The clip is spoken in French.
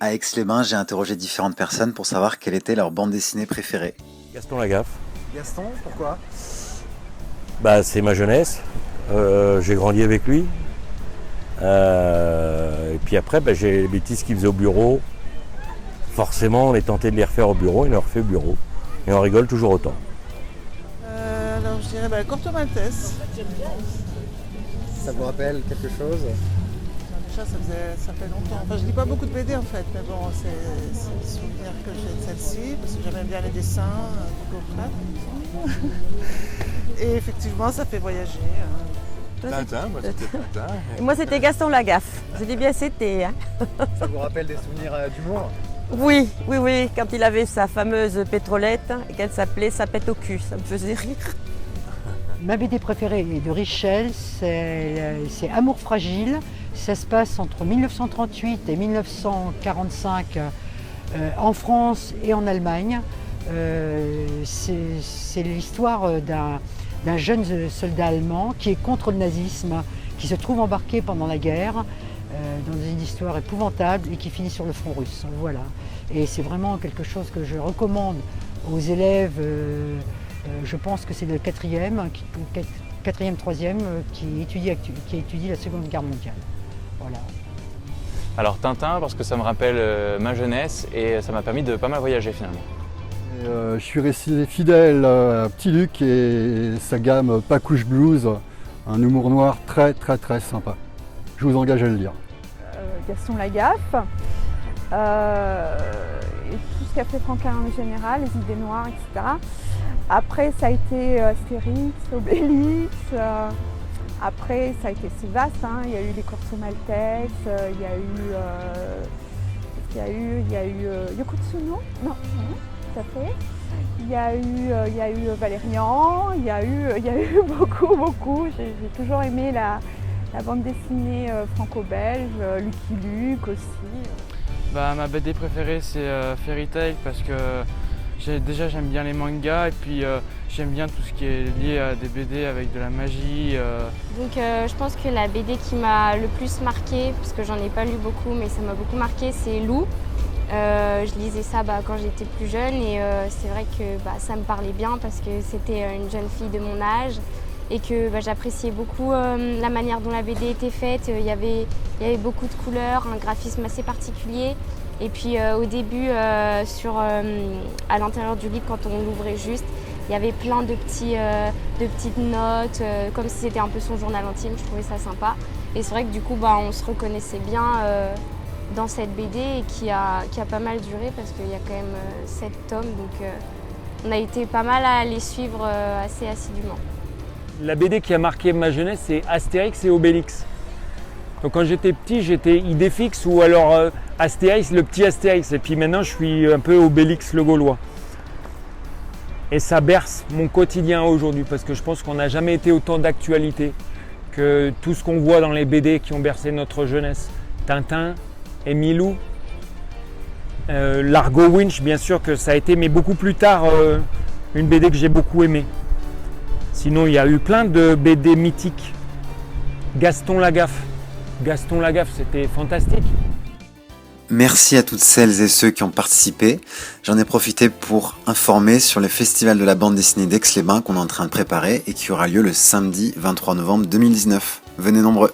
À Aix-les-Bains, j'ai interrogé différentes personnes pour savoir quelle était leur bande dessinée préférée. Gaston Lagaffe. Gaston, pourquoi? C'est ma jeunesse. J'ai grandi avec lui. Et puis après, j'ai les bêtises qu'il faisait au bureau. Forcément, on est tenté de les refaire au bureau, il les refait au bureau. Et on rigole toujours autant. Alors je dirais Corto Maltese. Ça vous rappelle quelque chose? Déjà ça fait longtemps. Enfin je lis pas beaucoup de BD en fait, mais bon c'est le souvenir que j'ai de celle-ci, parce que j'aimais bien les dessins du beau-frère. Et effectivement ça fait voyager. Tintin, moi c'était Tintin. Et moi, c'était Gaston Lagaffe. Je dis bien c'était. Hein. Ça vous rappelle des souvenirs d'humour? Oui, quand il avait sa fameuse pétrolette et qu'elle s'appelait Sa pète au cul, ça me faisait rire. Ma BD préférée de Richel, c'est Amour fragile. Ça se passe entre 1938 et 1945 en France et en Allemagne. C'est l'histoire d'un jeune soldat allemand qui est contre le nazisme, qui se trouve embarqué pendant la guerre dans une histoire épouvantable et qui finit sur le front russe. Voilà. Et c'est vraiment quelque chose que je recommande aux élèves. Je pense que c'est le quatrième, troisième qui étudie la Seconde Guerre mondiale. Voilà. Alors Tintin parce que ça me rappelle ma jeunesse et ça m'a permis de pas mal voyager finalement. Je suis resté fidèle à Petit Luc et sa gamme Pacouche Blues, un humour noir très sympa. Je vous engage à le lire. Gaston Lagaffe, et tout ce qu'a fait Franquin en général, les idées noires, etc. Après ça a été Astérix, Obélix, après ça a été assez vaste, hein. Il y a eu les Corto Maltese, il y a eu Yoko Tsuno, non, tout à fait. Il y a eu Valérian, il y a eu beaucoup. J'ai toujours aimé la bande dessinée franco-belge, Lucky Luke aussi. Ma BD préférée c'est Fairy Tail parce que j'aime bien les mangas et puis j'aime bien tout ce qui est lié à des BD avec de la magie. Donc je pense que la BD qui m'a le plus marquée, parce que j'en ai pas lu beaucoup mais ça m'a beaucoup marqué, c'est Lou. Je lisais ça quand j'étais plus jeune et c'est vrai que ça me parlait bien parce que c'était une jeune fille de mon âge et que j'appréciais beaucoup la manière dont la BD était faite. Il y avait beaucoup de couleurs, un graphisme assez particulier. Et puis au début, à l'intérieur du livre, quand on l'ouvrait juste, il y avait plein de petites notes, comme si c'était un peu son journal intime. Je trouvais ça sympa. Et c'est vrai que du coup, on se reconnaissait bien dans cette BD et qui a pas mal duré parce qu'il y a quand même 7 tomes. Donc on a été pas mal à les suivre assez assidûment. La BD qui a marqué ma jeunesse, c'est Astérix et Obélix. Donc quand j'étais petit, j'étais Idéfix ou alors Astérix, le petit Astérix. Et puis maintenant, je suis un peu Obélix le Gaulois. Et ça berce mon quotidien aujourd'hui parce que je pense qu'on n'a jamais été autant d'actualité que tout ce qu'on voit dans les BD qui ont bercé notre jeunesse. Tintin, Emilou, Largo Winch, bien sûr que ça a été, mais beaucoup plus tard, une BD que j'ai beaucoup aimée. Sinon, il y a eu plein de BD mythiques. Gaston Lagaffe, c'était fantastique. Merci à toutes celles et ceux qui ont participé. J'en ai profité pour informer sur le festival de la bande dessinée d'Aix-les-Bains qu'on est en train de préparer et qui aura lieu le samedi 23 novembre 2019. Venez nombreux.